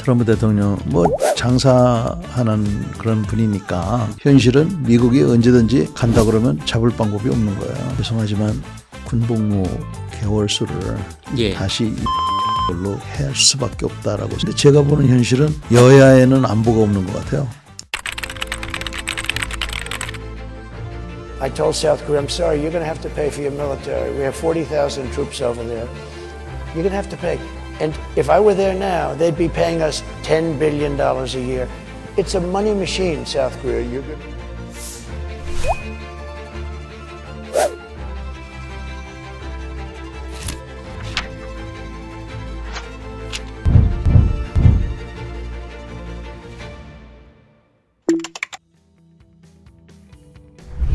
트럼프 대통령 뭐 장사하는 그런 분이니까 현실은 미국이 언제든지 간다 그러면 잡을 방법이 없는 거예요. 죄송하지만 군복무 개월 수를 다시 걸로 할 수밖에 없다라고. 근데 제가 보는 현실은 여야에는 안보가 없는 것 같아요. I told South Korea, I'm sorry, you're going to have to pay for your military. We have 40,000 troops over there. You're going to have to pay. And if I were there now, they'd be paying us $10 billion a year. It's a money machine, South Korea. You're good.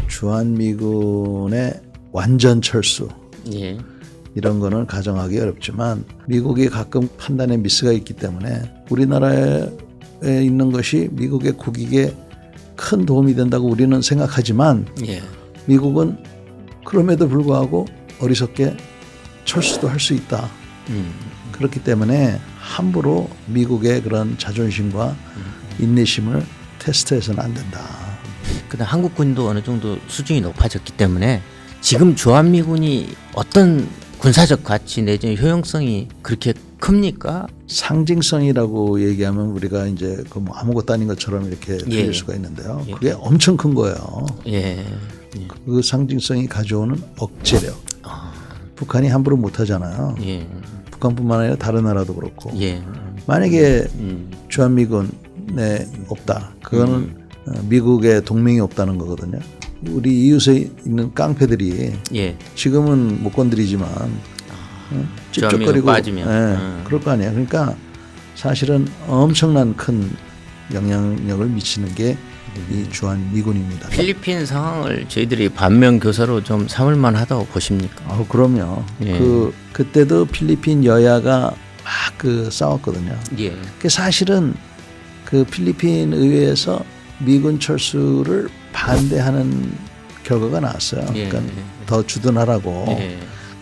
주한미군의 완전 철수 이런 거는 가정하기 어렵지만 미국이 가끔 판단에 미스가 있기 때문에 우리나라에 있는 것이 미국의 국익에 큰 도움이 된다고 우리는 생각하지만 미국은 그럼에도 불구하고 어리석게 철수도 할 수 있다. 그렇기 때문에 함부로 미국의 그런 자존심과 인내심을 테스트해서는 안 된다. 그다음 한국군도 어느 정도 수준이 높아졌기 때문에 지금 주한미군이 어떤 군사적 가치 내지는 효용성이 그렇게 큽니까? 상징성이라고 얘기하면 우리가 이제 그 뭐 아무것도 아닌 것처럼 이렇게 들릴 수가 있는데요. 그게 엄청 큰 거예요. 그 상징성이 가져오는 억제력. 북한이 함부로 못 하잖아요. 북한뿐만 아니라 다른 나라도 그렇고. 만약에 주한미군에 없다. 그거는 미국의 동맹이 없다는 거거든요. 우리 이웃에 있는 깡패들이 지금은 못 건드리지만 찝쩍거리고 그럴 거 아니야. 그러니까 사실은 엄청난 큰 영향력을 미치는 게 이 주한미군입니다. 필리핀 상황을 저희들이 반면 교사로 좀 삼을 만하다고 보십니까? 그럼요. 그때도 필리핀 여야가 막 싸웠거든요. 그 사실은 그 필리핀 의회에서 미군 철수를 반대하는 결과가 나왔어요. 그러니까 더 주둔하라고.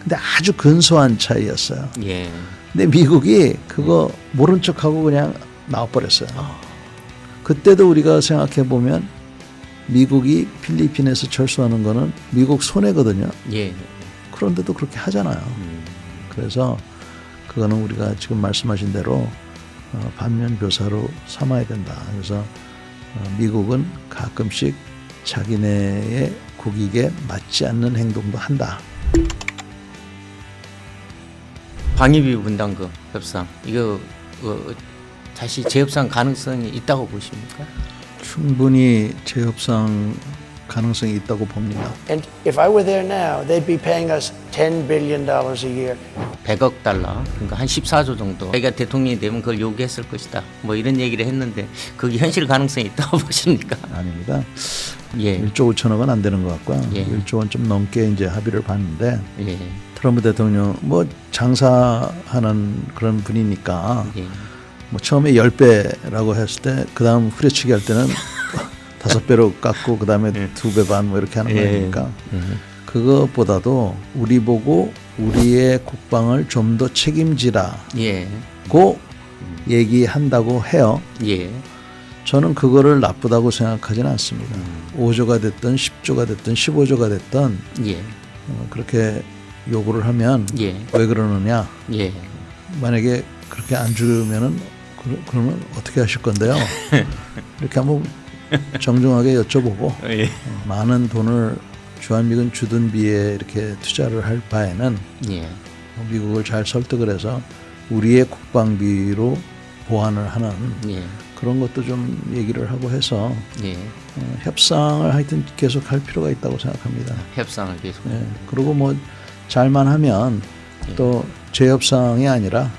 근데 아주 근소한 차이였어요. 근데 미국이 그거 모른 척하고 그냥 나와버렸어요. 그때도 우리가 생각해 보면 미국이 필리핀에서 철수하는 거는 미국 손해거든요. 그런데도 그렇게 하잖아요. 그래서 그거는 우리가 지금 말씀하신 대로 반면 교사로 삼아야 된다. 그래서 미국은 가끔씩 자기네의 국익에 맞지 않는 행동도 한다. 방위비 분담금 협상 이거 다시 재협상 가능성이 있다고 보십니까? 충분히 재협상 가능성이 있다고 봅니다. And if I were there now, they'd be paying us $10 billion a year. 100억 달러, 그러니까 한 14조 정도. 자기가 대통령이 되면 그걸 요구했을 것이다. 뭐 이런 얘기를 했는데 그게 현실 가능성이 있다고 보십니까? 아닙니다. 1조 5천억은 안 되는 것 같고요. 1조 원 좀 넘게 이제 합의를 봤는데 트럼프 대통령 뭐 장사하는 그런 분이니까 뭐 처음에 10배라고 했을 때 그 다음 후려치기 할 때는 5배로 깎고 그 다음에 2배 반 뭐 이렇게 하는 거니까 그것보다도 우리 보고 우리의 국방을 좀 더 책임지라고 얘기한다고 해요. 저는 그거를 나쁘다고 생각하지는 않습니다. 5조가 됐든 10조가 됐든 15조가 됐든 그렇게 요구를 하면 왜 그러느냐. 만약에 그렇게 안 주면은 그러면 어떻게 하실 건데요? 이렇게 한번 정중하게 여쭤보고 많은 돈을 주한미군 주둔비에 이렇게 투자를 할 바에는 미국을 잘 설득을 해서 우리의 국방비로 보완을 하는 그런 것도 좀 얘기를 하고 해서 협상을 하여튼 계속 할 필요가 있다고 생각합니다. 협상을 계속. 그리고 뭐 잘만 하면 또 재협상이 아니라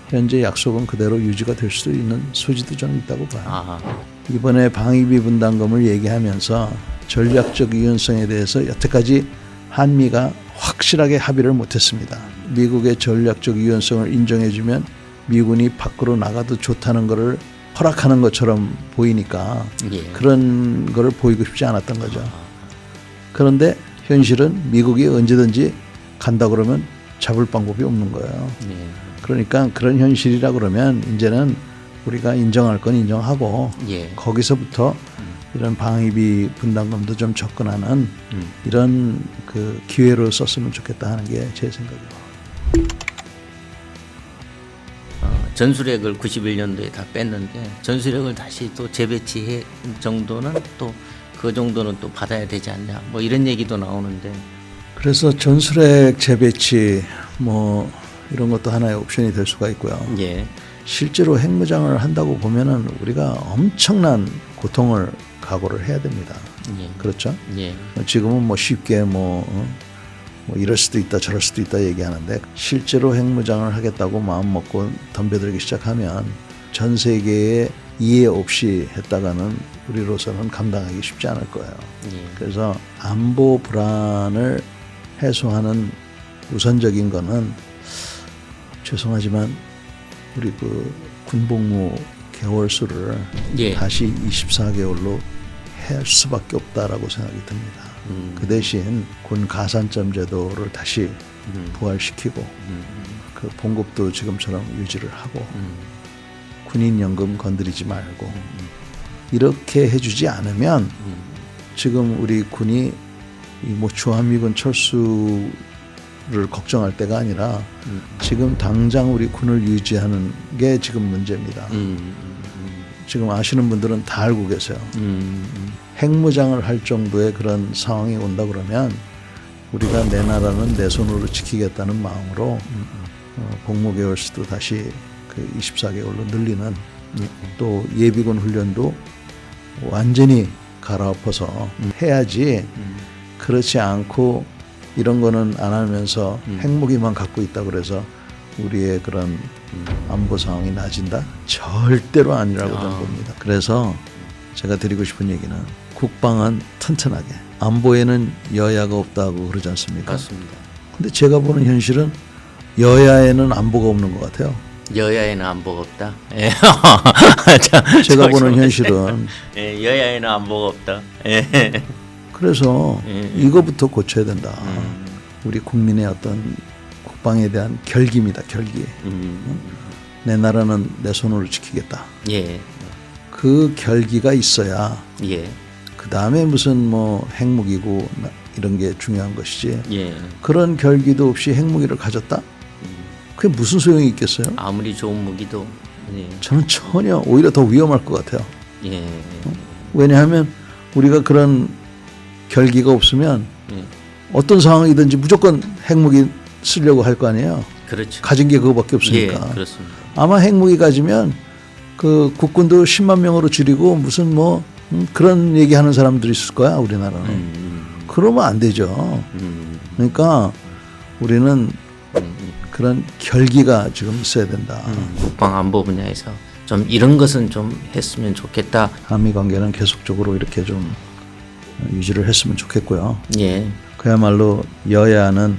현재 약속은 그대로 유지가 될 수도 있는 소지도 저는 있다고 봐요. 이번에 방위비 분담금을 얘기하면서 전략적 유연성에 대해서 여태까지 한미가 확실하게 합의를 못했습니다. 미국의 전략적 유연성을 인정해주면 미군이 밖으로 나가도 좋다는 것을 허락하는 것처럼 보이니까 그런 거를 보이고 싶지 않았던 거죠. 그런데 현실은 미국이 언제든지 간다 그러면 잡을 방법이 없는 거예요. 그러니까 그런 현실이라 그러면 이제는 우리가 인정할 건 인정하고 예. 거기서부터 이런 방위비 분담금도 좀 접근하는 이런 그 기회로 썼으면 좋겠다 하는 게 제 생각이에요. 전술핵을 91년도에 다 뺐는데 전술핵을 다시 또 재배치해 정도는 또 그 정도는 또 받아야 되지 않냐 뭐 이런 얘기도 나오는데 그래서 전술핵 재배치 뭐 이런 것도 하나의 옵션이 될 수가 있고요. 예. 실제로 핵무장을 한다고 보면은 우리가 엄청난 고통을 각오를 해야 됩니다. 예. 그렇죠? 예. 지금은 뭐 쉽게 뭐 이럴 수도 있다 저럴 수도 있다 얘기하는데 실제로 핵무장을 하겠다고 마음 먹고 덤벼들기 시작하면 전 세계에 이해 없이 했다가는 우리로서는 감당하기 쉽지 않을 거예요. 예. 그래서 안보 불안을 해소하는 우선적인 거는 죄송하지만 우리 그 군복무 개월 수를 예. 다시 24개월로 할 수밖에 없다라고 생각이 듭니다. 그 대신 군 가산점 제도를 다시 부활시키고 그 봉급도 지금처럼 유지를 하고 군인연금 건드리지 말고 이렇게 해주지 않으면 지금 우리 군이 뭐 주한미군 철수를 걱정할 때가 아니라 지금 당장 우리 군을 유지하는 게 지금 문제입니다. 지금 아시는 분들은 다 알고 계세요. 핵무장을 할 정도의 그런 상황이 온다 그러면 우리가 내 나라는 내 손으로 지키겠다는 마음으로 복무 개월 수도 다시 그 24개월로 늘리는 또 예비군 훈련도 완전히 갈아엎어서 해야지 그렇지 않고 이런 거는 안 하면서 핵무기만 갖고 있다 그래서 우리의 그런 안보 상황이 나아진다? 절대로 아니라고 저는 봅니다. 그래서 제가 드리고 싶은 얘기는 국방은 튼튼하게 안보에는 여야가 없다고 그러지 않습니까? 맞습니다. 근데 제가 보는 현실은 여야에는 안보가 없는 것 같아요. 여야에는 안보가 없다. 예. 제가 보는 현실은 예, 여야에는 안보가 없다. 예. 그래서 이거부터 고쳐야 된다. 우리 국민의 어떤 국방에 대한 결기입니다. 결기. 내 나라는 내 손으로 지키겠다. 예. 그 결기가 있어야 예. 그 다음에 무슨 뭐 핵무기고 이런 게 중요한 것이지. 예. 그런 결기도 없이 핵무기를 가졌다? 그게 무슨 소용이 있겠어요? 아무리 좋은 무기도 예. 저는 전혀 오히려 더 위험할 것 같아요. 예. 왜냐하면 우리가 그런 결기가 없으면 예. 어떤 상황이든지 무조건 핵무기 쓰려고 할 거 아니에요. 그렇죠. 가진 게 그거밖에 없으니까. 예, 그렇습니다. 아마 핵무기 가지면 그 국군도 10만 명으로 줄이고 무슨 뭐 그런 얘기하는 사람들이 있을 거야 우리나라는. 그러면 안 되죠. 그러니까 우리는 그런 결기가 지금 있어야 된다. 국방 안보 분야에서 좀 이런 것은 좀 했으면 좋겠다. 한미 관계는 계속적으로 이렇게 좀 유지를 했으면 좋겠고요. 예. 그야말로 여야는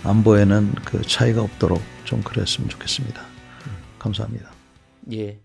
안보에는 그 차이가 없도록 좀 그랬으면 좋겠습니다. 감사합니다. 예.